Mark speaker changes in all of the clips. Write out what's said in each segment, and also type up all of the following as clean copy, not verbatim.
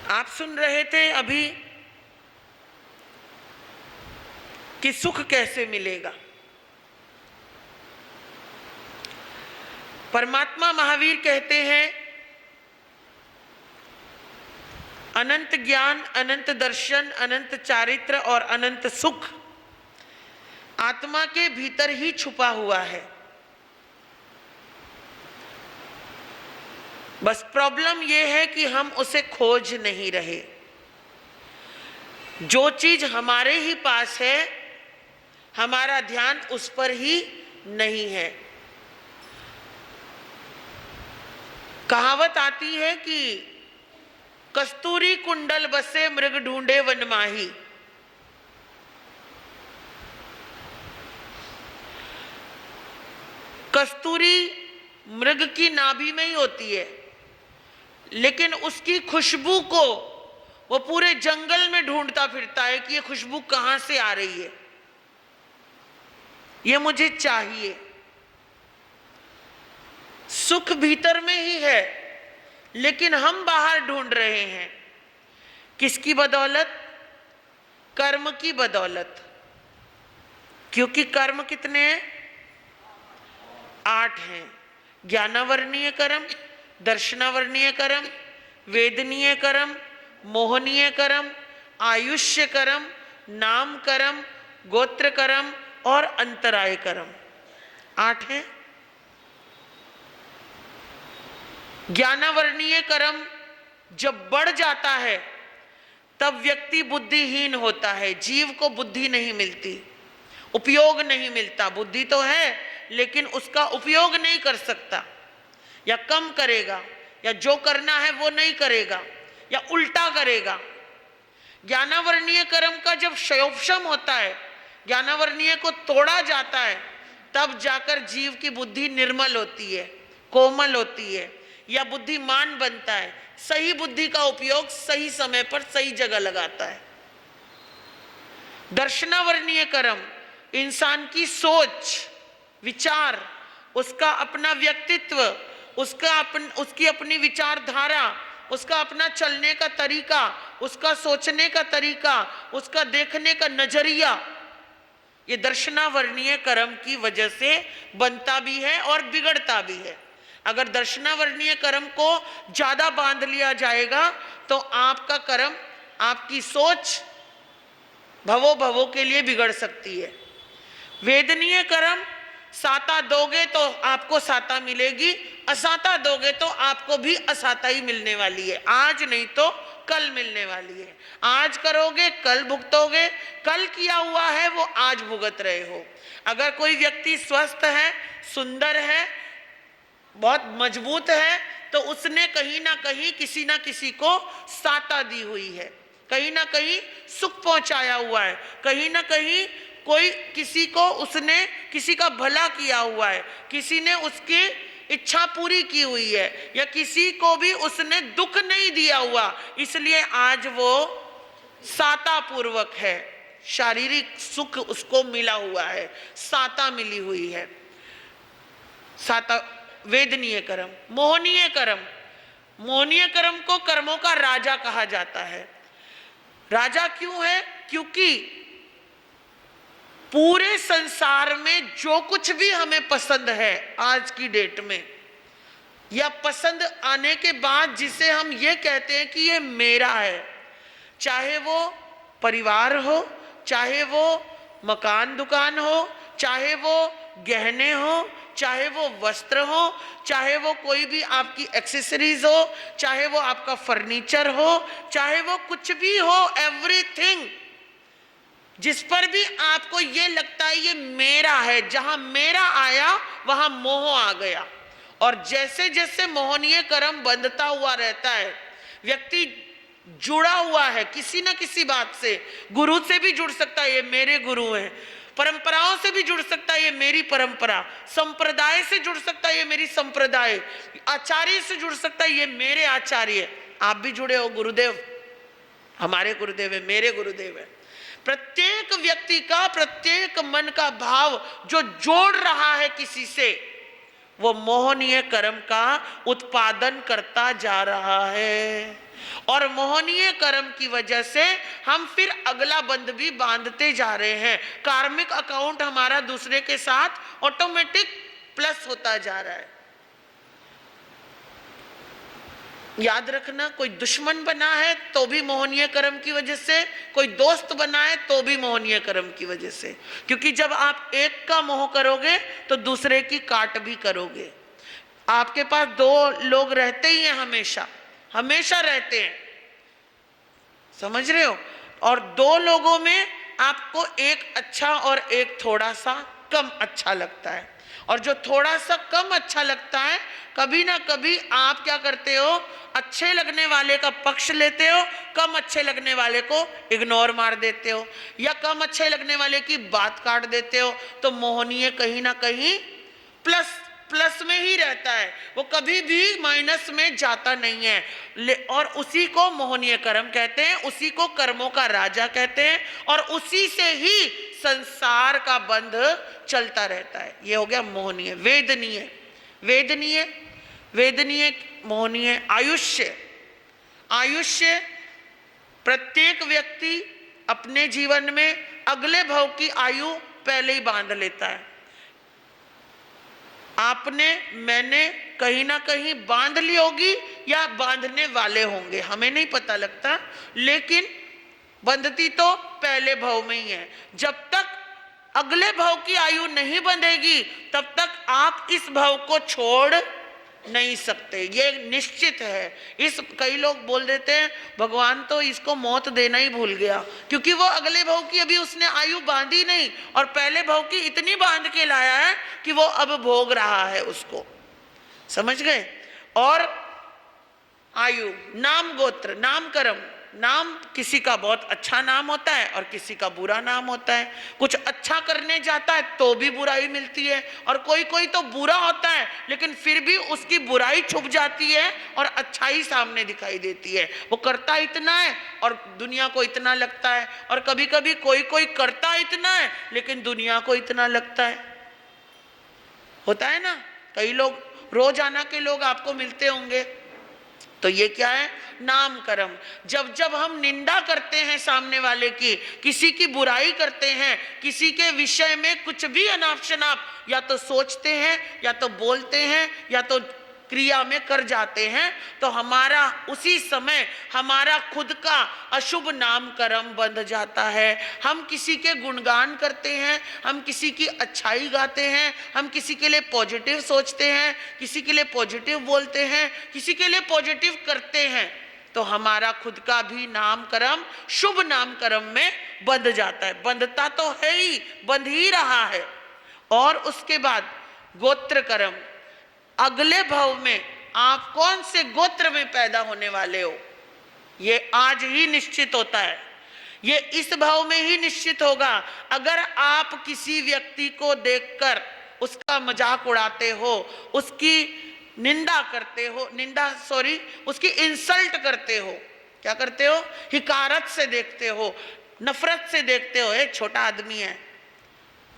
Speaker 1: आप सुन रहे थे अभी कि सुख कैसे मिलेगा। परमात्मा महावीर कहते हैं अनंत ज्ञान, अनंत दर्शन, अनंत चारित्र और अनंत सुख आत्मा के भीतर ही छुपा हुआ है। बस प्रॉब्लम यह है कि हम उसे खोज नहीं रहे। जो चीज हमारे ही पास है, हमारा ध्यान उस पर ही नहीं है। कहावत आती है कि कस्तूरी कुंडल बसे मृग ढूंढे वन माही। कस्तूरी मृग की नाभि में ही होती है, लेकिन उसकी खुशबू को वो पूरे जंगल में ढूंढता फिरता है कि ये खुशबू कहां से आ रही है, ये मुझे चाहिए। सुख भीतर में ही है, लेकिन हम बाहर ढूंढ रहे हैं। किसकी बदौलत? कर्म की बदौलत। क्योंकि कर्म कितने हैं? 8 हैं। ज्ञानावरणीय कर्म, दर्शनावरणीय कर्म, वेदनीय कर्म, मोहनीय कर्म, आयुष्य कर्म, नाम कर्म, गोत्र कर्म और अंतराय कर्म। 8 हैं। ज्ञानावरणीय कर्म जब बढ़ जाता है तब व्यक्ति बुद्धिहीन होता है। जीव को बुद्धि नहीं मिलती, उपयोग नहीं मिलता। बुद्धि तो है लेकिन उसका उपयोग नहीं कर सकता, या कम करेगा, या जो करना है वो नहीं करेगा, या उल्टा करेगा। ज्ञानावरणीय कर्म का जब क्षयोपशम होता है, ज्ञानावरणीय को तोड़ा जाता है, तब जाकर जीव की बुद्धि निर्मल होती है, कोमल होती है, या बुद्धिमान बनता है। सही बुद्धि का उपयोग सही समय पर सही जगह लगाता है। दर्शनावरणीय कर्म इंसान की सोच, विचार, उसका अपना व्यक्तित्व, उसकी अपनी विचारधारा, उसका अपना चलने का तरीका, उसका सोचने का तरीका, उसका देखने का नजरिया, ये दर्शनावरणीय कर्म की वजह से बनता भी है और बिगड़ता भी है। अगर दर्शनावरणीय कर्म को ज्यादा बांध लिया जाएगा तो आपका कर्म, आपकी सोच भवो भवो के लिए बिगड़ सकती है। वेदनीय कर्म, साता दोगे तो आपको साता मिलेगी, असाता दोगे तो आपको भी असाता ही मिलने वाली है। आज नहीं तो कल मिलने वाली है। आज करोगे कल भुगतोगे, कल किया हुआ है वो आज भुगत रहे हो। अगर कोई व्यक्ति स्वस्थ है, सुंदर है, बहुत मजबूत है, तो उसने कहीं ना कहीं किसी ना किसी को साता दी हुई है, कहीं ना कहीं सुख पहुंचाया हुआ है, कहीं ना कहीं कोई किसी को उसने किसी का भला किया हुआ है, किसी ने उसकी इच्छा पूरी की हुई है, या किसी को भी उसने दुख नहीं दिया हुआ, इसलिए आज वो साता पूर्वक है। शारीरिक सुख उसको मिला हुआ है, साता मिली हुई है। साता वेदनीय कर्म। मोहनीय कर्म, मोहनीय कर्म को कर्मों का राजा कहा जाता है। राजा क्यों है? क्योंकि पूरे संसार में जो कुछ भी हमें पसंद है आज की डेट में, या पसंद आने के बाद जिसे हम ये कहते हैं कि ये मेरा है, चाहे वो परिवार हो, चाहे वो मकान दुकान हो, चाहे वो गहने हो, चाहे वो वस्त्र हो, चाहे वो कोई भी आपकी एक्सेसरीज हो, चाहे वो आपका फर्नीचर हो, चाहे वो कुछ भी हो, एवरीथिंग जिस पर भी आपको ये लगता है ये मेरा है, जहां मेरा आया वहां मोह आ गया। और जैसे जैसे मोहनीय कर्म बंधता हुआ रहता है, व्यक्ति जुड़ा हुआ है किसी ना किसी बात से। गुरु से भी जुड़ सकता है, ये मेरे गुरु हैं। परंपराओं से भी जुड़ सकता है, ये मेरी परंपरा। संप्रदाय से जुड़ सकता है, ये मेरी संप्रदाय। आचार्य से जुड़ सकता है, ये मेरे आचार्य। आप भी जुड़े हो, गुरुदेव हमारे गुरुदेव है, मेरे गुरुदेव है। प्रत्येक व्यक्ति का, प्रत्येक मन का भाव जो जोड़ रहा है किसी से, वो मोहनीय कर्म का उत्पादन करता जा रहा है। और मोहनीय कर्म की वजह से हम फिर अगला बंध भी बांधते जा रहे हैं। कार्मिक अकाउंट हमारा दूसरे के साथ ऑटोमेटिक प्लस होता जा रहा है। याद रखना, कोई दुश्मन बना है तो भी मोहनीय कर्म की वजह से, कोई दोस्त बना है तो भी मोहनीय कर्म की वजह से। क्योंकि जब आप एक का मोह करोगे तो दूसरे की काट भी करोगे। आपके पास दो लोग रहते ही हैं, हमेशा हमेशा रहते हैं, समझ रहे हो। और दो लोगों में आपको एक अच्छा और एक थोड़ा सा कम अच्छा लगता है, और जो थोड़ा सा कम अच्छा लगता है कभी ना कभी आप क्या करते हो, अच्छे लगने वाले का पक्ष लेते हो, कम अच्छे लगने वाले को इग्नोर मार देते हो, या कम अच्छे लगने वाले की बात काट देते हो। तो मोहनीय कहीं ना कहीं प्लस प्लस में ही रहता है, वो कभी भी माइनस में जाता नहीं है। और उसी को मोहनीय कर्म कहते हैं, उसी को कर्मों का राजा कहते हैं, और उसी से ही संसार का बंध चलता रहता है। ये हो गया मोहनीय। वेदनीय, वेदनीय, वेदनीय, मोहनीय। आयुष्य, आयुष्य प्रत्येक व्यक्ति अपने जीवन में अगले भव की आयु पहले ही बांध लेता है। आपने, मैंने कहीं ना कहीं बांध ली होगी या बांधने वाले होंगे, हमें नहीं पता लगता, लेकिन बंधती तो पहले भव में ही है। जब तक अगले भव की आयु नहीं बंधेगी तब तक आप इस भव को छोड़ नहीं सकते, ये निश्चित है। इस कई लोग बोल देते हैं भगवान तो इसको मौत देना ही भूल गया, क्योंकि वो अगले भव की अभी उसने आयु बांधी नहीं, और पहले भव की इतनी बांध के लाया है कि वो अब भोग रहा है उसको, समझ गए। और आयु, नाम गोत्र, नाम कर्म। नाम किसी का बहुत अच्छा नाम होता है और किसी का बुरा नाम होता है। कुछ अच्छा करने जाता है तो भी बुराई मिलती है, और कोई कोई तो बुरा होता है लेकिन फिर भी उसकी बुराई छुप जाती है और अच्छाई सामने दिखाई देती है। वो करता इतना है और दुनिया को इतना लगता है, और कभी कभी कोई कोई करता इतना है लेकिन दुनिया को इतना लगता है। होता है ना, कई लोग, रोजाना के लोग आपको मिलते होंगे। तो ये क्या है, नाम कर्म। जब जब हम निंदा करते हैं सामने वाले की, किसी की बुराई करते हैं, किसी के विषय में कुछ भी अनाप शनाप या तो सोचते हैं या तो बोलते हैं या तो क्रिया में कर जाते हैं, तो हमारा उसी समय हमारा खुद का अशुभ नाम कर्म बंध जाता है। हम किसी के गुणगान करते हैं, हम किसी की अच्छाई गाते हैं, हम किसी के लिए पॉजिटिव सोचते हैं, किसी के लिए पॉजिटिव बोलते हैं, किसी के लिए पॉजिटिव करते हैं, तो हमारा खुद का भी नाम कर्म शुभ नाम कर्म में बंध जाता है। बंधता तो है ही, बंध ही रहा है। और उसके बाद गोत्र कर्म। अगले भव में आप कौन से गोत्र में पैदा होने वाले हो, ये आज ही निश्चित होता है। ये इस भव में ही निश्चित होगा। अगर आप किसी व्यक्ति को देखकर उसका मजाक उड़ाते हो, उसकी निंदा करते हो, उसकी इंसल्ट करते हो, क्या करते हो, हिकारत से देखते हो, नफरत से देखते हो, एक छोटा आदमी है,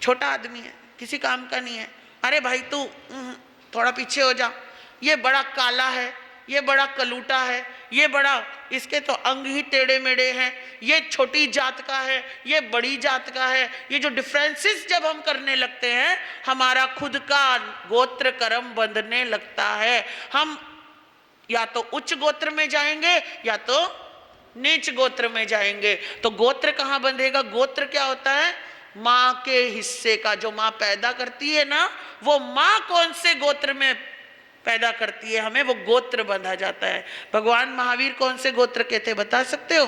Speaker 1: छोटा आदमी है, किसी काम का नहीं है, अरे भाई तू थोड़ा पीछे हो जा, ये बड़ा काला है, ये बड़ा कलूटा है, ये बड़ा, इसके तो अंग ही टेढ़े मेढ़े हैं, ये छोटी जात का है, ये बड़ी जात का है। ये जो डिफरेंसेस जब हम करने लगते हैं, हमारा खुद का गोत्र कर्म बंधने लगता है। हम या तो उच्च गोत्र में जाएंगे या तो नीच गोत्र में जाएंगे। तो गोत्र कहाँ बंधेगा? गोत्र क्या होता है? माँ के हिस्से का, जो माँ पैदा करती है ना, वो माँ कौन से गोत्र में पैदा करती है, हमें वो गोत्र बंधा जाता है। भगवान महावीर कौन से गोत्र के थे, बता सकते हो?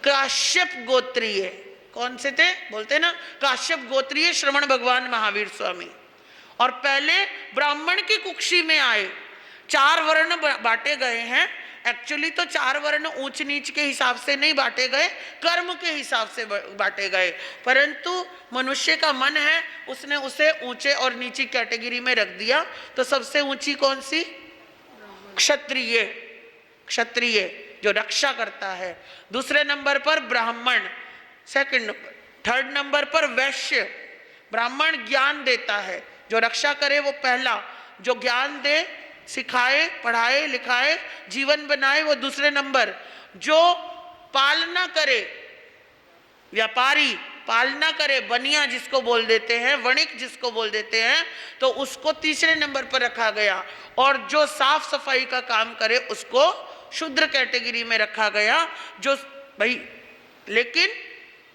Speaker 1: काश्यप गोत्रीय। कौन से थे? बोलते ना, काश्यप गोत्रीय श्रवण भगवान महावीर स्वामी। और पहले ब्राह्मण की कुक्षी में आए। 4 वर्ण बांटे गए हैं। एक्चुअली तो 4 वर्ण ऊंच नीच के हिसाब से नहीं बांटे गए, कर्म के हिसाब से बांटे गए, परंतु मनुष्य का मन है, उसने उसे ऊंचे और नीची कैटेगरी में रख दिया। तो सबसे ऊंची कौन सी? क्षत्रिय। क्षत्रिय जो रक्षा करता है। दूसरे नंबर पर ब्राह्मण, सेकंड नंबर। थर्ड नंबर पर वैश्य। ब्राह्मण ज्ञान देता है, जो रक्षा करे वो पहला, जो ज्ञान दे सिखाए, पढ़ाए, लिखाए, जीवन बनाए, वो दूसरे नंबर। जो पालना करे, व्यापारी पालना करे, बनिया जिसको बोल देते हैं, वणिक जिसको बोल देते हैं, तो उसको तीसरे नंबर पर रखा गया। और जो साफ सफाई का काम करे उसको शूद्र कैटेगरी में रखा गया। जो भाई, लेकिन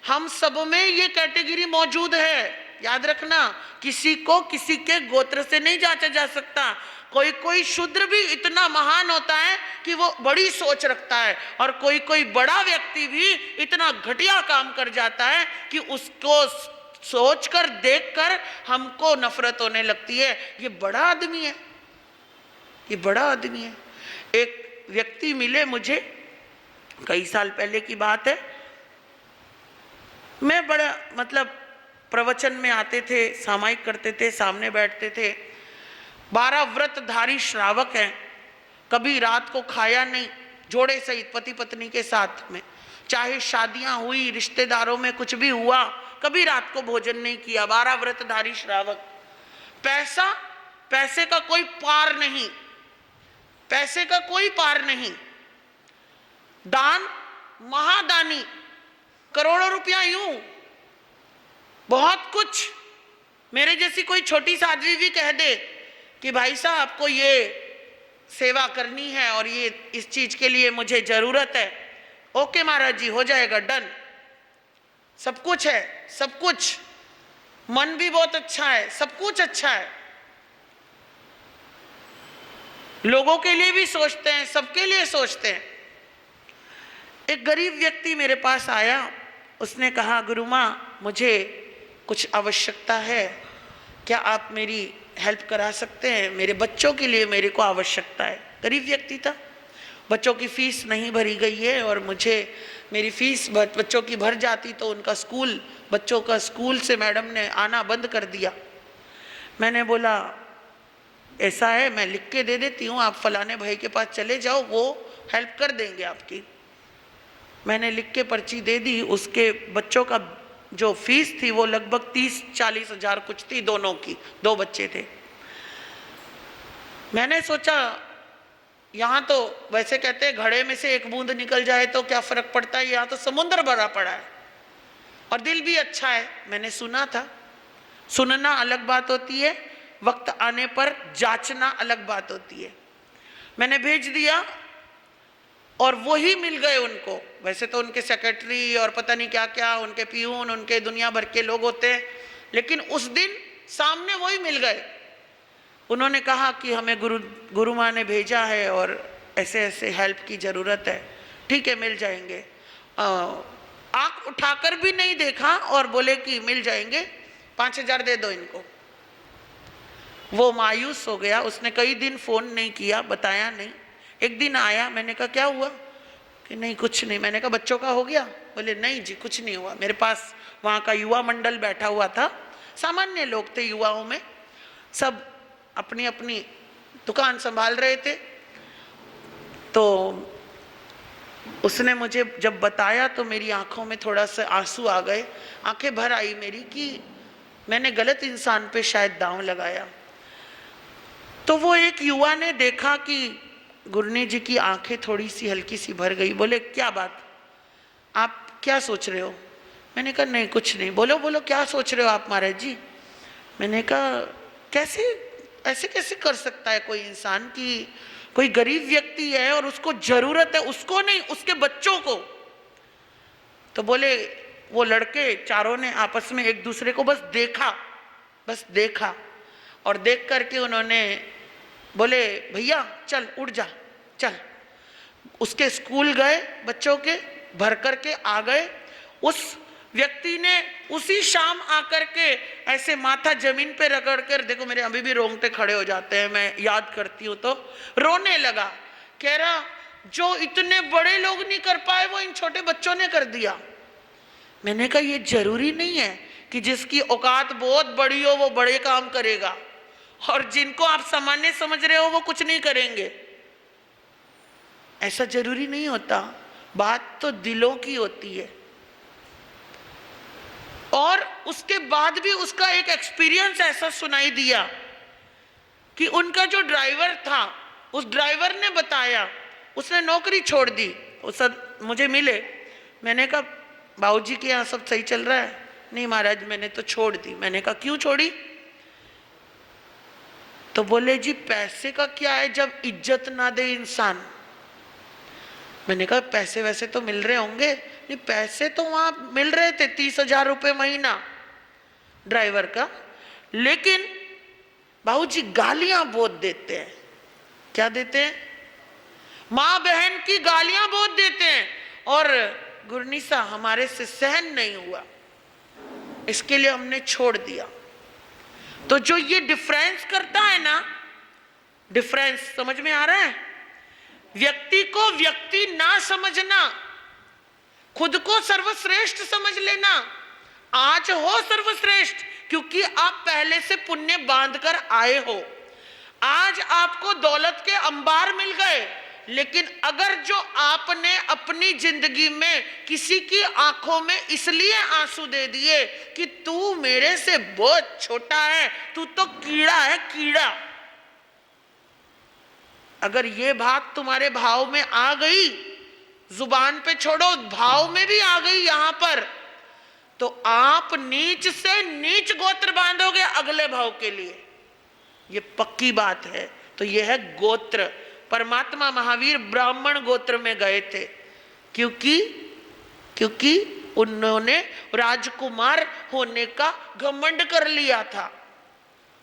Speaker 1: हम सब में ये कैटेगरी मौजूद है, याद रखना। किसी को किसी के गोत्र से नहीं जांचा जा सकता। कोई कोई शूद्र भी इतना महान होता है कि वो बड़ी सोच रखता है, और कोई कोई बड़ा व्यक्ति भी इतना घटिया काम कर जाता है कि उसको सोचकर, देखकर हमको नफरत होने लगती है। ये बड़ा आदमी है, ये बड़ा आदमी है। एक व्यक्ति मिले मुझे, कई साल पहले की बात है। मैं बड़ा मतलब प्रवचन में आते थे, सामायिक करते थे, सामने बैठते थे। 12 व्रतधारी श्रावक हैं, कभी रात को खाया नहीं, जोड़े सहित पति पत्नी के साथ में, चाहे शादियां हुई, रिश्तेदारों में कुछ भी हुआ, कभी रात को भोजन नहीं किया। 12 व्रतधारी श्रावक। पैसे का कोई पार नहीं, पैसे का कोई पार नहीं। दान, महादानी, करोड़ों रुपया यूं, बहुत कुछ। मेरे जैसी कोई छोटी साध्वी भी कह दे कि भाई साहब आपको ये सेवा करनी है और ये इस चीज के लिए मुझे जरूरत है, ओके महाराज जी, हो जाएगा, डन। सब कुछ है, सब कुछ। मन भी बहुत अच्छा है, सब कुछ अच्छा है। लोगों के लिए भी सोचते हैं, सबके लिए सोचते हैं। एक गरीब व्यक्ति मेरे पास आया, उसने कहा, गुरु माँ मुझे कुछ आवश्यकता है, क्या आप मेरी हेल्प करा सकते हैं? मेरे बच्चों के लिए मेरे को आवश्यकता है। गरीब व्यक्ति था, बच्चों की फीस नहीं भरी गई है और मुझे मेरी फीस बच्चों की भर जाती तो उनका स्कूल, बच्चों का स्कूल से मैडम ने आना बंद कर दिया। मैंने बोला ऐसा है, मैं लिख के दे देती हूँ, आप फलाने भाई के पास चले जाओ, वो हेल्प कर देंगे आपकी। मैंने लिख के पर्ची दे दी। उसके बच्चों का जो फीस थी वो लगभग 30-40 हजार कुछ थी, दोनों की, 2 बच्चे थे। मैंने सोचा यहाँ तो वैसे कहते हैं घड़े में से एक बूंद निकल जाए तो क्या फर्क पड़ता है, यहाँ तो समुद्र भरा पड़ा है और दिल भी अच्छा है। मैंने सुना था, सुनना अलग बात होती है, वक्त आने पर जांचना अलग बात होती है। मैंने भेज दिया और वो ही मिल गए उनको। वैसे तो उनके सेक्रेटरी और पता नहीं क्या क्या, उनके पियून, उनके दुनिया भर के लोग होते हैं, लेकिन उस दिन सामने वही मिल गए। उन्होंने कहा कि हमें गुरु माँ ने भेजा है और ऐसे ऐसे हेल्प की ज़रूरत है। ठीक है, मिल जाएंगे। आँख उठाकर भी नहीं देखा और बोले कि मिल जाएंगे, 5000 दे दो इनको। वो मायूस हो गया, उसने कई दिन फ़ोन नहीं किया, बताया नहीं। एक दिन आया, मैंने कहा क्या हुआ? कि नहीं कुछ नहीं। मैंने कहा बच्चों का हो गया? बोले नहीं जी कुछ नहीं हुआ। मेरे पास वहाँ का युवा मंडल बैठा हुआ था, सामान्य लोग थे, युवाओं में सब अपनी अपनी दुकान संभाल रहे थे। तो उसने मुझे जब बताया तो मेरी आंखों में थोड़ा सा आंसू आ गए, आंखें भर आई मेरी कि मैंने गलत इंसान पे शायद दांव लगाया। तो वो एक युवा ने देखा कि गुरनी जी की आंखें थोड़ी सी हल्की सी भर गई। बोले क्या बात, आप क्या सोच रहे हो? मैंने कहा नहीं कुछ नहीं। बोलो बोलो क्या सोच रहे हो आप महाराज जी? मैंने कहा कैसे, ऐसे कैसे कर सकता है कोई इंसान कि कोई गरीब व्यक्ति है और उसको जरूरत है, उसको नहीं उसके बच्चों को। तो बोले वो लड़के चारों ने आपस में एक दूसरे को बस देखा और देख करके उन्होंने बोले भैया चल उठ जा चल। उसके स्कूल गए, बच्चों के भर करके आ गए। उस व्यक्ति ने उसी शाम आकर के ऐसे माथा जमीन पे रगड़ कर, देखो मेरे अभी भी रोंगटे खड़े हो जाते हैं, मैं याद करती हूँ तो रोने लगा। कह रहा जो इतने बड़े लोग नहीं कर पाए वो इन छोटे बच्चों ने कर दिया। मैंने कहा ये जरूरी नहीं है कि जिसकी औकात बहुत बड़ी हो वो बड़े काम करेगा और जिनको आप सामान्य समझ रहे हो वो कुछ नहीं करेंगे, ऐसा जरूरी नहीं होता। बात तो दिलों की होती है। और उसके बाद भी उसका एक एक्सपीरियंस ऐसा सुनाई दिया कि उनका जो ड्राइवर था उस ड्राइवर ने बताया, उसने नौकरी छोड़ दी। वो सब मुझे मिले, मैंने कहा बाबूजी के यहाँ सब सही चल रहा है? नहीं महाराज मैंने तो छोड़ दी। मैंने कहा क्यों छोड़ी? तो बोले जी पैसे का क्या है जब इज्जत ना दे इंसान। मैंने कहा पैसे वैसे तो मिल रहे होंगे। नहीं पैसे तो वहां मिल रहे थे 30,000 रुपये महीना ड्राइवर का, लेकिन बाबूजी गालियां बहुत देते हैं। क्या देते हैं? माँ बहन की गालियां बहुत देते हैं, और गुरनीसा हमारे से सहन नहीं हुआ, इसके लिए हमने छोड़ दिया। तो जो ये डिफरेंस करता है ना, डिफरेंस समझ में आ रहा है? व्यक्ति को व्यक्ति ना समझना, खुद को सर्वश्रेष्ठ समझ लेना। आज हो सर्वश्रेष्ठ क्योंकि आप पहले से पुण्य बांध कर आए हो। आज आपको दौलत के अंबार मिल गए, लेकिन अगर जो आपने अपनी जिंदगी में किसी की आंखों में इसलिए आंसू दे दिए कि तू मेरे से बहुत छोटा है, तू तो कीड़ा है कीड़ा, अगर ये बात तुम्हारे भाव में आ गई, जुबान पे छोड़ो भाव में भी आ गई यहां पर, तो आप नीच से नीच गोत्र बांधोगे अगले भाव के लिए, ये पक्की बात है। तो यह है गोत्र। परमात्मा महावीर ब्राह्मण गोत्र में गए थे क्योंकि उन्होंने राजकुमार होने का घमंड कर लिया था,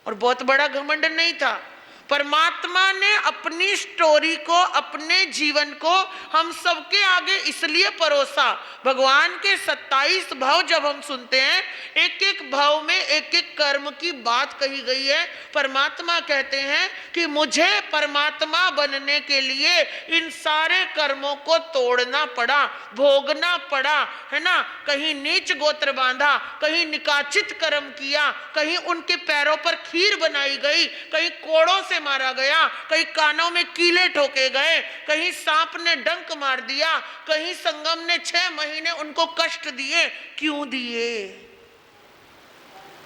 Speaker 1: और बहुत बड़ा घमंड नहीं था। परमात्मा ने अपनी स्टोरी को, अपने जीवन को हम सबके आगे इसलिए परोसा। भगवान के 27 भाव जब हम सुनते हैं, एक एक भाव में एक एक कर्म की बात कही गई है। परमात्मा कहते हैं कि मुझे परमात्मा बनने के लिए इन सारे कर्मों को तोड़ना पड़ा, भोगना पड़ा, है ना। कहीं नीच गोत्र बांधा, कहीं निकाचित कर्म किया, कहीं उनके पैरों पर खीर बनाई गई, कहीं कोड़ों से मारा गया, कहीं कानों में कीले ठोके गए, कहीं सांप ने डंक मार दिया, कहीं संगम ने 6 महीने उनको कष्ट दिए। क्यों दिए?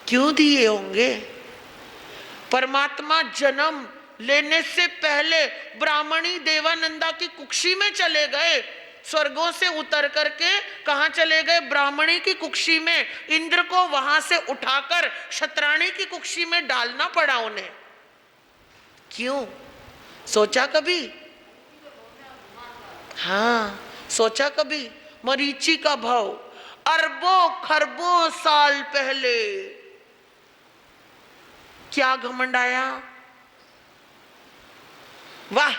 Speaker 1: क्यों दिए होंगे? परमात्मा जन्म लेने से पहले ब्राह्मणी देवानंदा की कुक्षी में चले गए, स्वर्गों से उतर करके कहां चले गए? ब्राह्मणी की कुक्षी में। इंद्र को वहां से उठाकर क्षत्राणी की कुक्षी में डालना पड़ा उन्हें। क्यों? सोचा कभी? हाँ, सोचा कभी? मरीचि का भाव अरबों खरबों साल पहले क्या घमंड आया। वाह,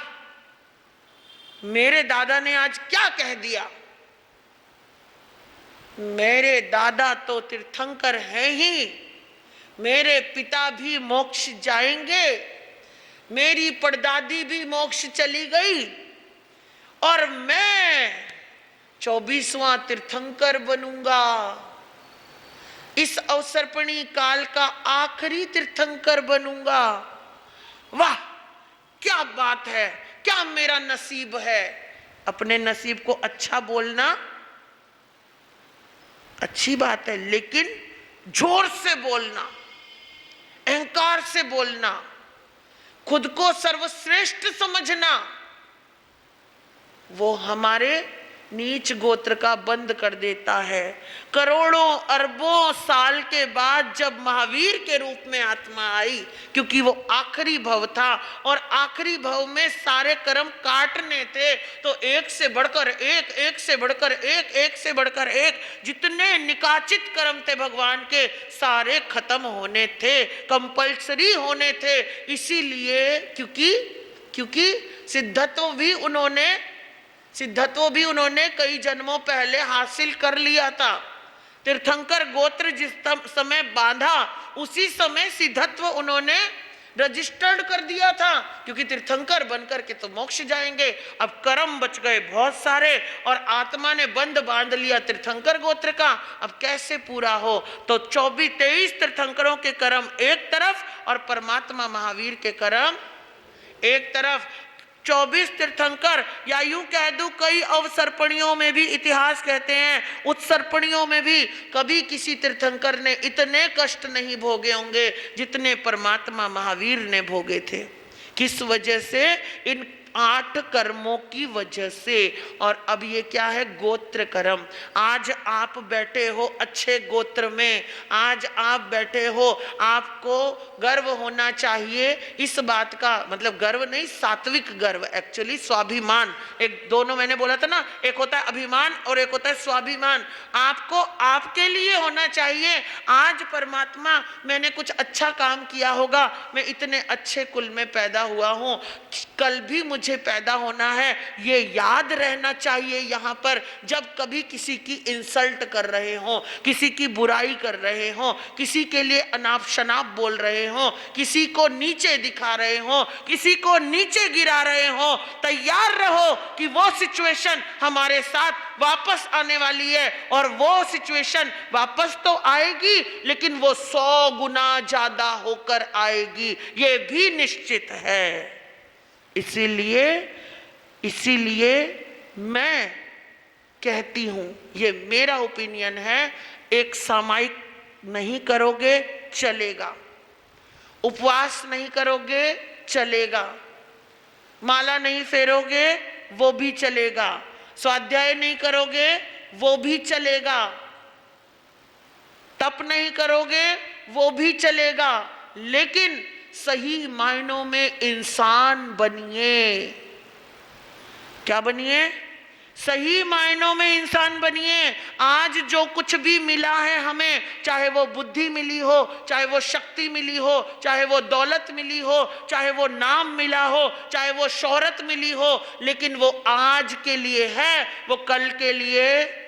Speaker 1: मेरे दादा ने आज क्या कह दिया। मेरे दादा तो तीर्थंकर हैं ही, मेरे पिता भी मोक्ष जाएंगे, मेरी परदादी भी मोक्ष चली गई, और मैं 24वां तीर्थंकर बनूंगा। इस अवसर्पणी काल का आखिरी तीर्थंकर बनूंगा। वाह, क्या बात है, क्या मेरा नसीब है। अपने नसीब को अच्छा बोलना अच्छी बात है, लेकिन जोर से बोलना, अहंकार से बोलना, खुद को सर्वश्रेष्ठ समझना, वो हमारे नीच गोत्र का बंद कर देता है। करोड़ों अरबों साल के बाद जब महावीर के रूप में आत्मा आई, क्योंकि वो आखिरी भव था और आखिरी भव में सारे कर्म काटने थे, तो एक से बढ़कर एक, एक से बढ़कर एक, एक से बढ़कर एक, जितने निकाचित कर्म थे भगवान के, सारे खत्म होने थे, कंपल्सरी होने थे। इसीलिए क्योंकि सिद्धत्व भी उन्होंने कई जन्मों पहले हासिल कर लिया था। तीर्थंकर गोत्र जिस समय बांधा, उसी समय सिद्धत्व उन्होंने रजिस्टर्ड कर दिया था, क्योंकि तीर्थंकर बनकर के तो मोक्ष जाएंगे। अब कर्म बच गए बहुत सारे, और आत्मा ने बंध बांध लिया तीर्थंकर गोत्र का। अब कैसे पूरा हो? तो 24-23 तीर्थंकरों के कर्म एक तरफ और परमात्मा महावीर के कर्म एक तरफ। 24 तीर्थंकर, या यूं कह दूं कई अवसर्पणियों में भी इतिहास कहते हैं, उत्सर्पणियों में भी कभी किसी तीर्थंकर ने इतने कष्ट नहीं भोगे होंगे जितने परमात्मा महावीर ने भोगे थे। किस वजह से? इन 8 कर्मों की वजह से। और अब ये क्या है? गोत्र कर्म। आज आप बैठे हो अच्छे गोत्र में, आज आप बैठे हो, आपको गर्व होना चाहिए इस बात का, मतलब गर्व नहीं, सात्विक गर्व, एक्चुअली स्वाभिमान। एक दोनों मैंने बोला था ना, एक होता है अभिमान और एक होता है स्वाभिमान। आपको आपके लिए होना चाहिए, आज परमात्मा मैंने कुछ अच्छा काम किया होगा, मैं इतने अच्छे कुल में पैदा हुआ हूं, कल भी मुझे पैदा होना है, ये याद रहना चाहिए। यहां पर जब कभी किसी की इंसल्ट कर रहे हो, किसी की बुराई कर रहे हो, किसी के लिए अनाप शनाप बोल रहे हो, किसी को नीचे दिखा रहे हो, किसी को नीचे गिरा रहे हो, तैयार रहो कि वो सिचुएशन हमारे साथ वापस आने वाली है। और वो सिचुएशन वापस तो आएगी, लेकिन वो 100 गुना ज्यादा होकर आएगी, ये भी निश्चित है। इसीलिए मैं कहती हूं, ये मेरा ओपिनियन है, एक सामायिक नहीं करोगे चलेगा, उपवास नहीं करोगे चलेगा, माला नहीं फेरोगे वो भी चलेगा, स्वाध्याय नहीं करोगे वो भी चलेगा, तप नहीं करोगे वो भी चलेगा, लेकिन सही मायनों में इंसान बनिए। क्या बनिए? सही मायनों में इंसान बनिए। आज जो कुछ भी मिला है हमें, चाहे वो बुद्धि मिली हो, चाहे वो शक्ति मिली हो, चाहे वो दौलत मिली हो, चाहे वो नाम मिला हो, चाहे वो शोहरत मिली हो, लेकिन वो आज के लिए है, वो कल के लिए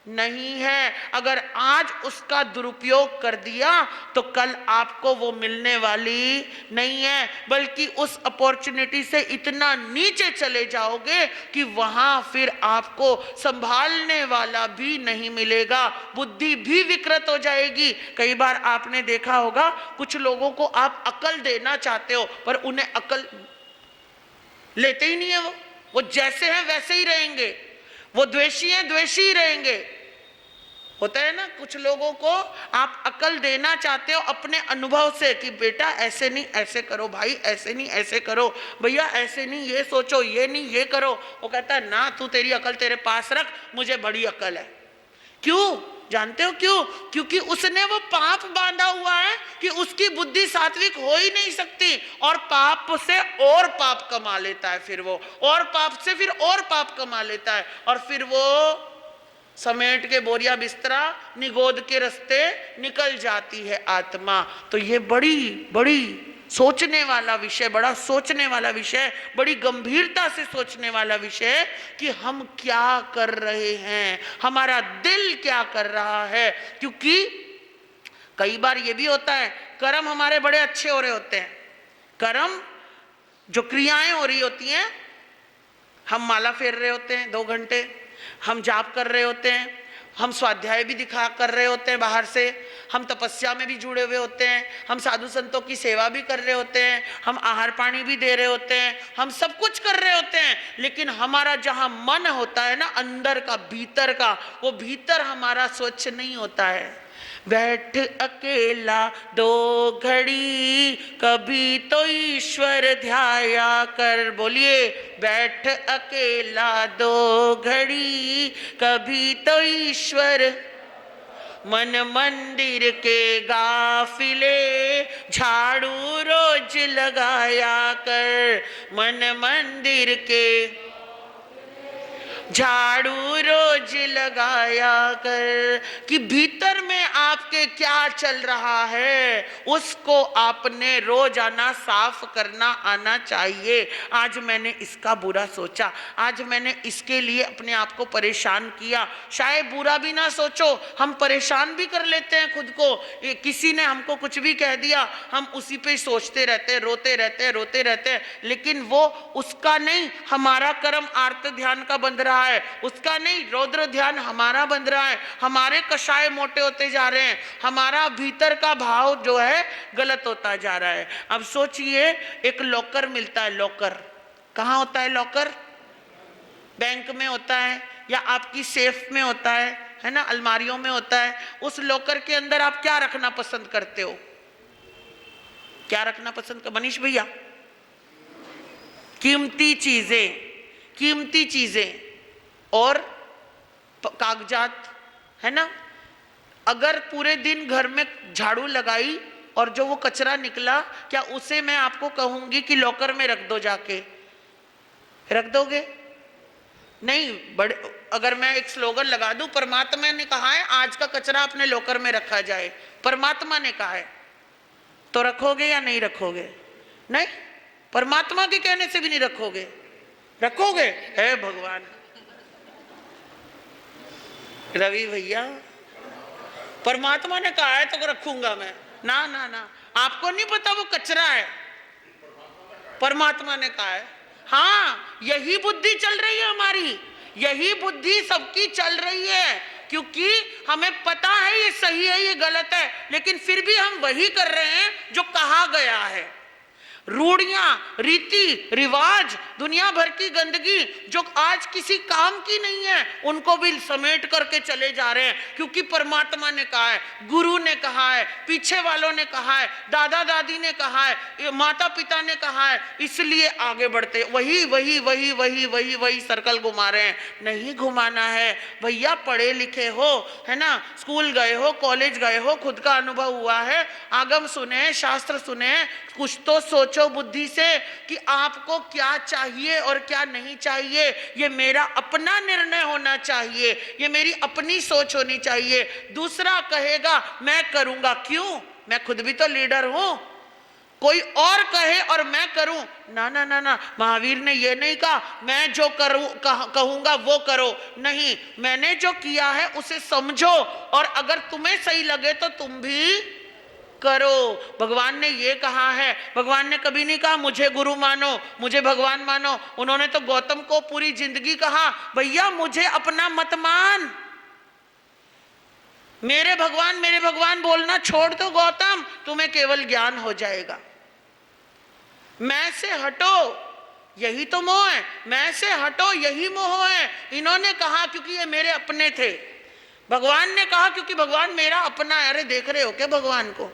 Speaker 1: नहीं है। अगर आज उसका दुरुपयोग कर दिया तो कल आपको वो मिलने वाली नहीं है, बल्कि उस अपॉर्चुनिटी से इतना नीचे चले जाओगे कि वहां फिर आपको संभालने वाला भी नहीं मिलेगा, बुद्धि भी विकृत हो जाएगी। कई बार आपने देखा होगा, कुछ लोगों को आप अकल देना चाहते हो पर उन्हें अकल लेते ही नहीं है, वो जैसे हैं वैसे ही रहेंगे, वो द्वेषी हैं द्वेषी ही रहेंगे। होता है ना, कुछ लोगों को आप अकल देना चाहते हो अपने अनुभव से कि बेटा ऐसे नहीं ऐसे करो, भाई ऐसे नहीं ऐसे करो, भैया ऐसे नहीं ये सोचो, ये नहीं ये करो। वो कहता है ना, तू तेरी अकल तेरे पास रख, मुझे बड़ी अकल है। क्यों? जानते हो क्यों? क्योंकि उसने वो पाप बांधा हुआ है कि उसकी बुद्धि सात्विक हो ही नहीं सकती, और पाप से और पाप कमा लेता है, फिर वो और पाप से फिर और पाप कमा लेता है, और फिर वो समेट के बोरिया बिस्तरा निगोद के रास्ते निकल जाती है आत्मा। तो ये बड़ी सोचने वाला विषय, बड़ा सोचने वाला विषय, बड़ी गंभीरता से सोचने वाला विषय कि हम क्या कर रहे हैं, हमारा दिल क्या कर रहा है। क्योंकि कई बार ये भी होता है, कर्म हमारे बड़े अच्छे हो रहे होते हैं, कर्म जो क्रियाएं हो रही होती हैं, हम माला फेर रहे होते हैं 2 घंटे, हम जाप कर रहे होते हैं, हम स्वाध्याय भी दिखा कर रहे होते हैं बाहर से, हम तपस्या में भी जुड़े हुए होते हैं, हम साधु संतों की सेवा भी कर रहे होते हैं, हम आहार पानी भी दे रहे होते हैं, हम सब कुछ कर रहे होते हैं, लेकिन हमारा जहां मन होता है ना, अंदर का, भीतर का, वो भीतर हमारा स्वच्छ नहीं होता है। बैठ अकेला 2 घड़ी, कभी तो ईश्वर ध्याया कर। बोलिए, बैठ अकेला 2 घड़ी, कभी तो ईश्वर। मन मंदिर के गाफिले, झाड़ू रोज लगाया कर। मन मंदिर के झाड़ू रोज लगाया कर। कि भीतर में आपके क्या चल रहा है, उसको आपने रोजाना साफ करना आना चाहिए। आज मैंने इसका बुरा सोचा, आज मैंने इसके लिए अपने आप को परेशान किया। शायद बुरा भी ना सोचो, हम परेशान भी कर लेते हैं खुद को। किसी ने हमको कुछ भी कह दिया, हम उसी पे सोचते रहते हैं, रोते रहते हैं, लेकिन वो उसका नहीं, हमारा कर्म आर्त ध्यान का बंध रहा है, उसका नहीं, रौद्र ध्यान हमारा बंध रहा है। हमारे कषाय मोटे होते जा रहे हैं, हमारा भीतर का भाव जो है गलत होता जा रहा है। अब सोचिए, एक लॉकर मिलता है, लॉकर कहाँ होता है? लॉकर बैंक में होता है या आपकी सेफ में होता है ना, अलमारियों में होता है। उस लॉकर के अंदर आप क्या रखना पसंद करते हो? क्या रखना पसंद कर, मनीष भैया? कीमती चीजें और कागजात, है ना। अगर पूरे दिन घर में झाड़ू लगाई और जो वो कचरा निकला, क्या उसे मैं आपको कहूंगी कि लॉकर में रख दो, जाके रख दोगे? नहीं। बड़े, अगर मैं एक स्लोगन लगा दूं, परमात्मा ने कहा है आज का कचरा अपने लॉकर में रखा जाए, परमात्मा ने कहा है, तो रखोगे या नहीं रखोगे? नहीं, परमात्मा के कहने से भी नहीं रखोगे। रखोगे? हे भगवान। रवि भैया, परमात्मा ने कहा है तो रखूंगा मैं। ना ना ना, आपको नहीं पता वो कचरा है, परमात्मा ने कहा है। हाँ, यही बुद्धि चल रही है हमारी, यही बुद्धि सबकी चल रही है, क्योंकि हमें पता है ये सही है ये गलत है, लेकिन फिर भी हम वही कर रहे हैं जो कहा गया है। रूढ़ियां, रीति रिवाज, दुनिया भर की गंदगी जो आज किसी काम की नहीं है, उनको भी समेट करके चले जा रहे हैं, क्योंकि परमात्मा ने कहा है, गुरु ने कहा है, पीछे वालों ने कहा है, दादा दादी ने कहा है, माता पिता ने कहा है, इसलिए आगे बढ़ते वही वही वही वही वही वही सर्कल घुमा रहे हैं। नहीं घुमाना है भैया, पढ़े लिखे हो, है ना, स्कूल गए हो, कॉलेज गए हो, खुद का अनुभव हुआ है, आगम सुने, शास्त्र सुने, कुछ तो सोचो बुद्धि से कि आपको क्या चाहिए और क्या नहीं चाहिए। ये मेरा अपना निर्णय होना चाहिए, ये मेरी अपनी सोच होनी चाहिए। दूसरा कहेगा मैं करूंगा, क्यों? मैं खुद भी तो लीडर हूं। कोई और कहे और मैं करूं, ना ना ना ना, महावीर ने ये नहीं कहा मैं जो करूं कहूंगा वो करो। नहीं, मैंने जो किया है उसे समझो, और अगर तुम्हें सही लगे तो तुम भी करो। भगवान ने ये कहा है, भगवान ने कभी नहीं कहा मुझे गुरु मानो, मुझे भगवान मानो। उन्होंने तो गौतम को पूरी जिंदगी कहा भैया मुझे अपना मत मान, मेरे भगवान बोलना छोड़ दो गौतम, तुम्हें केवल ज्ञान हो जाएगा। मैं से हटो, यही तो मोह है, मैं से हटो यही मोह है। इन्होंने कहा क्योंकि ये मेरे अपने थे, भगवान ने कहा क्योंकि भगवान मेरा अपना है। अरे देख रहे हो क्या भगवान को?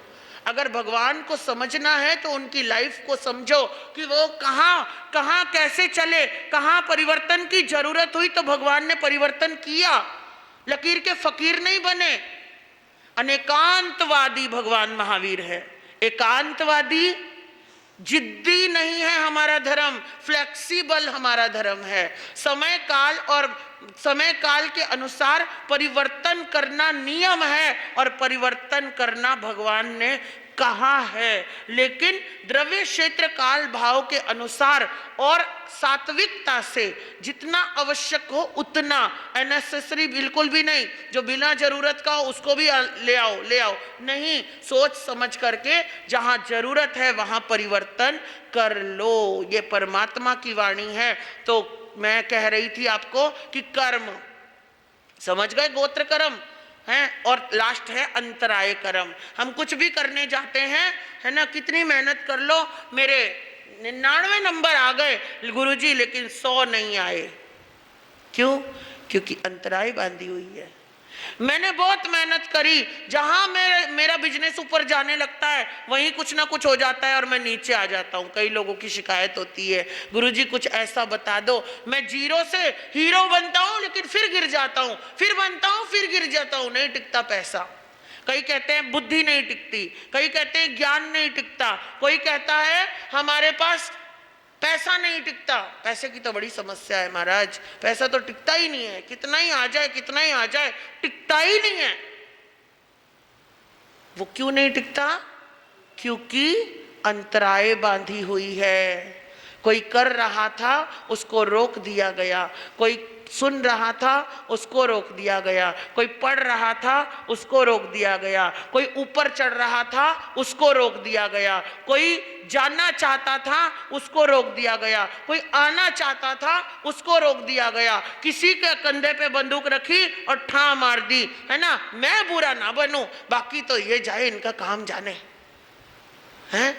Speaker 1: अगर भगवान को समझना है तो उनकी लाइफ को समझो कि वो कहाँ कहाँ कैसे चले, कहाँ परिवर्तन की जरूरत हुई तो भगवान ने परिवर्तन किया। लकीर के फकीर नहीं बने। अनेकांतवादी भगवान महावीर है, एकांतवादी, जिद्दी नहीं है हमारा धर्म, फ्लेक्सिबल हमारा धर्म है। समय काल के अनुसार परिवर्तन करना नियम है, और परिवर्तन करना भगवान ने कहा है, लेकिन द्रव्य क्षेत्र काल भाव के अनुसार और सात्विकता से जितना आवश्यक हो उतना, अननेसेसरी बिल्कुल भी नहीं, जो बिना जरूरत का हो उसको भी ले आओ नहीं, सोच समझ करके जहां जरूरत है वहां परिवर्तन कर लो। ये परमात्मा की वाणी है। तो मैं कह रही थी आपको कि कर्म समझ गए, गोत्र कर्म है, और लास्ट है अंतराय कर्म। हम कुछ भी करने जाते हैं, है ना, कितनी मेहनत कर लो, मेरे 99 नंबर आ गए गुरुजी, लेकिन 100 नहीं आए। क्यों? क्योंकि अंतराय बांधी हुई है। मैंने बहुत मेहनत करी, जहां मेरा बिजनेस ऊपर जाने लगता है वहीं कुछ ना कुछ हो जाता है और मैं नीचे आ जाता हूं। कई लोगों की शिकायत होती है, गुरुजी कुछ ऐसा बता दो, मैं जीरो से हीरो बनता हूं लेकिन फिर गिर जाता हूं, फिर बनता हूं फिर गिर जाता हूं, नहीं टिकता पैसा। कई कहते हैं बुद्धि नहीं टिकती, कई कहते हैं ज्ञान नहीं टिकता, कोई कहता है हमारे पास पैसा नहीं टिकता। पैसे की तो बड़ी समस्या है महाराज, पैसा तो टिकता ही नहीं है, कितना ही आ जाए टिकता ही नहीं है। वो क्यों नहीं टिकता? क्योंकि अंतराय बांधी हुई है। कोई कर रहा था उसको रोक दिया गया, कोई सुन रहा था उसको रोक दिया गया, कोई पढ़ रहा था उसको रोक दिया गया, कोई ऊपर चढ़ रहा था उसको रोक दिया गया, कोई जानना चाहता था उसको रोक दिया गया, कोई आना चाहता था उसको रोक दिया गया। किसी के कंधे पे बंदूक रखी और ठा मार दी, है ना, मैं बुरा ना बनूं, बाकी तो ये जाए इनका काम जाने। हैं,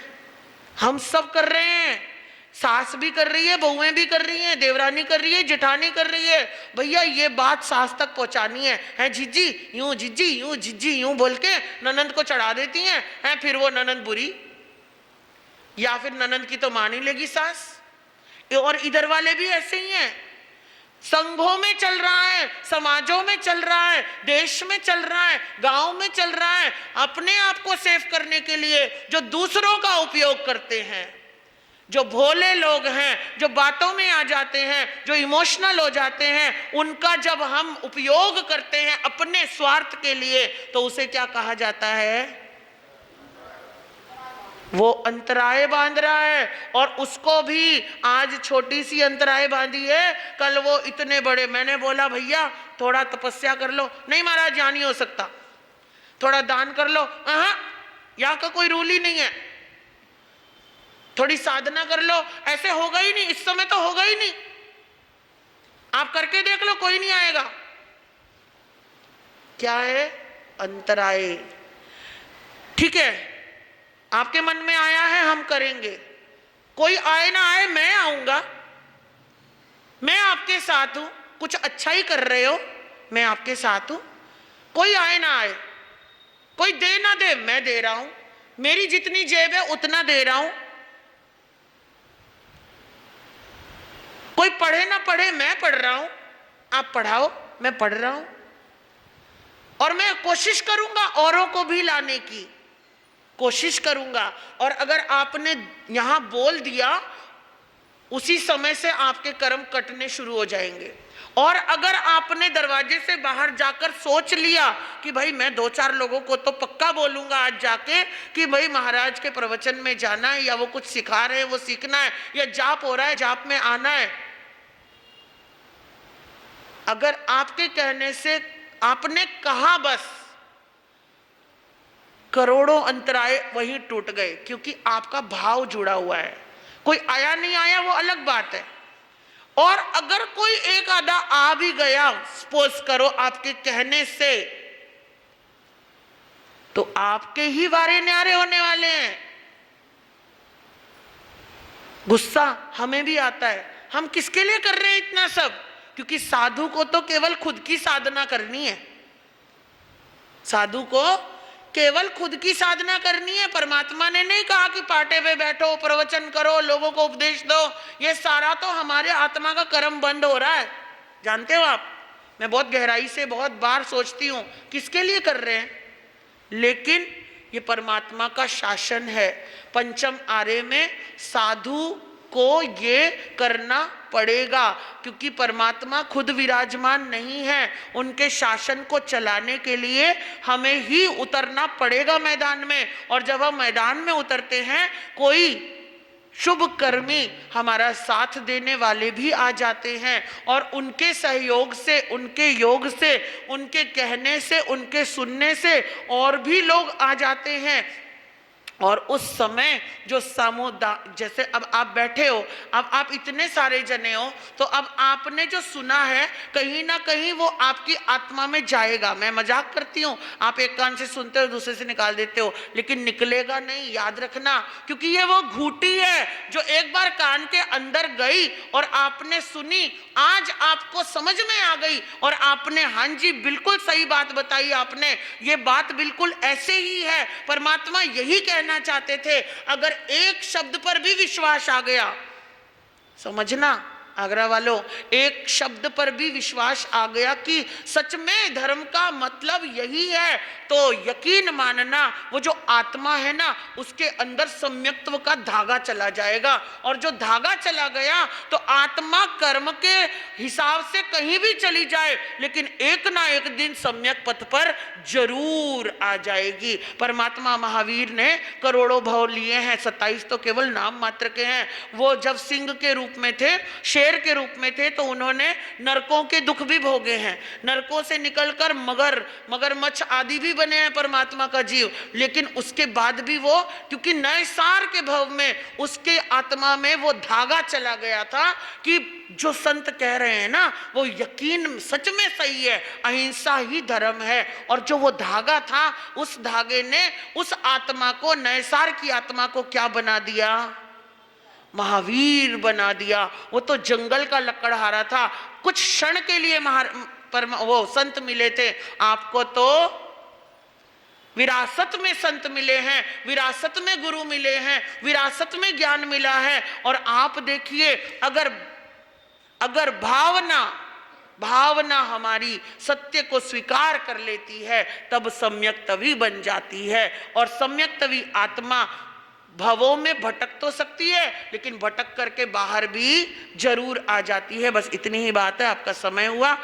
Speaker 1: हम सब कर रहे हैं, सास भी कर रही है, बहुएं भी कर रही हैं, देवरानी कर रही है, जेठानी कर रही है। भैया ये बात सास तक पहुंचानी है जीजी यूं, जीजी यूं बोल के ननंद को चढ़ा देती हैं, फिर वो ननंद बुरी, या फिर ननंद की तो मान ही लेगी सास। और इधर वाले भी ऐसे ही हैं। संघों में चल रहा है, समाजों में चल रहा है, देश में चल रहा है, गांव में चल रहा है, अपने आप को सेव करने के लिए जो दूसरों का उपयोग करते हैं, जो भोले लोग हैं, जो बातों में आ जाते हैं, जो इमोशनल हो जाते हैं, उनका जब हम उपयोग करते हैं अपने स्वार्थ के लिए, तो उसे क्या कहा जाता है? वो अंतराय बांध रहा है। और उसको भी आज छोटी सी अंतराय बांधी है, कल वो इतने बड़े। मैंने बोला भैया थोड़ा तपस्या कर लो, नहीं महाराज यहाँ नहीं हो सकता। थोड़ा दान कर लो, यहाँ का कोई रूल ही नहीं है। थोड़ी साधना कर लो, ऐसे होगा ही नहीं, इस समय तो होगा ही नहीं, आप करके देख लो, कोई नहीं आएगा। क्या है? अंतराय। ठीक है, आपके मन में आया है हम करेंगे, कोई आए ना आए, मैं आऊंगा, मैं आपके साथ हूं, कुछ अच्छा ही कर रहे हो, मैं आपके साथ हूं। कोई आए ना आए, कोई दे ना दे, मैं दे रहा हूं, मेरी जितनी जेब है उतना दे रहा हूं। कोई पढ़े ना पढ़े, मैं पढ़ रहा हूं, आप पढ़ाओ, मैं पढ़ रहा हूं। और मैं कोशिश करूंगा औरों को भी लाने की कोशिश करूंगा। और अगर आपने यहां बोल दिया, उसी समय से आपके कर्म कटने शुरू हो जाएंगे। और अगर आपने दरवाजे से बाहर जाकर सोच लिया कि भाई मैं 2-4 लोगों को तो पक्का बोलूंगा आज जाके कि भाई महाराज के प्रवचन में जाना है, या वो कुछ सिखा रहे हैं वो सीखना है, या जाप हो रहा है जाप में आना है, अगर आपके कहने से आपने कहा, बस करोड़ों अंतराय वहीं टूट गए, क्योंकि आपका भाव जुड़ा हुआ है। कोई आया नहीं आया वो अलग बात है। और अगर कोई एक आधा आ भी गया, सपोज करो आपके कहने से, तो आपके ही वारे न्यारे होने वाले हैं। गुस्सा हमें भी आता है, हम किसके लिए कर रहे हैं इतना सब? क्योंकि साधु को तो केवल खुद की साधना करनी है, साधु को केवल खुद की साधना करनी है। परमात्मा ने नहीं कहा कि पाटे पे बैठो, प्रवचन करो, लोगों को उपदेश दो। ये सारा तो हमारे आत्मा का कर्म बंद हो रहा है। जानते हो आप, मैं बहुत गहराई से बहुत बार सोचती हूँ किसके लिए कर रहे हैं, लेकिन ये परमात्मा का शासन है। पंचम आर्य में साधु को ये करना पड़ेगा, क्योंकि परमात्मा खुद विराजमान नहीं है। उनके शासन को चलाने के लिए हमें ही उतरना पड़ेगा मैदान में। और जब हम मैदान में उतरते हैं, कोई शुभ कर्मी हमारा साथ देने वाले भी आ जाते हैं, और उनके सहयोग से, उनके योग से, उनके कहने से, उनके सुनने से और भी लोग आ जाते हैं। और उस समय जो जैसे अब आप बैठे हो, अब आप इतने सारे जने हो, तो अब आपने जो सुना है कहीं ना कहीं वो आपकी आत्मा में जाएगा। मैं मजाक करती हूँ, आप एक कान से सुनते हो दूसरे से निकाल देते हो, लेकिन निकलेगा नहीं, याद रखना। क्योंकि ये वो घूंटी है जो एक बार कान के अंदर गई और आपने सुनी, आज आपको समझ में आ गई और आपने हाँ जी बिल्कुल सही बात बताई आपने, ये बात बिल्कुल ऐसे ही है। परमात्मा यही कहना चाहते थे। अगर एक शब्द पर भी विश्वास आ गया, समझना आगरा वालों, एक शब्द पर भी विश्वास आ गया कि सच में धर्म का मतलब यही है, तो यकीन मानना वो जो आत्मा है ना, उसके अंदर सम्यक्त्व का धागा चला जाएगा। और जो धागा चला गया तो आत्मा कर्म के हिसाब से कहीं भी चली जाए, लेकिन एक ना एक दिन सम्यक पथ पर जरूर आ जाएगी। परमात्मा महावीर ने करोड़ों भव लिए हैं, 27 तो केवल नाम मात्र के हैं। वो जब सिंह के रूप में थे, शेर के रूप में थे, तो उन्होंने नरकों के दुख भी भोगे हैं। नरकों से निकलकर मगरमच्छ आदि भी बने हैं परमात्मा का जीव, लेकिन उसके बाद भी वो, क्योंकि नए सार के भव में उसके आत्मा में वो धागा चला गया था कि जो संत कह रहे हैं ना, वो यकीन सच में सही है, अहिंसा ही धर्म है। और जो वो धागा था, उस धागे ने उस आत्मा को, नए सार की आत्मा को क्या बना दिया? महावीर बना दिया। वो तो जंगल का लकड़हारा था, कुछ क्षण के लिए वो संत मिले थे, आपको तो विरासत में संत मिले हैं, विरासत में गुरु मिले हैं, विरासत में ज्ञान मिला है। और आप देखिए, अगर भावना हमारी सत्य को स्वीकार कर लेती है, तब सम्यक तभी बन जाती है। और सम्यक तभी आत्मा भवों में भटक तो सकती है, लेकिन भटक करके बाहर भी जरूर आ जाती है। बस इतनी ही बात है। आपका समय हुआ।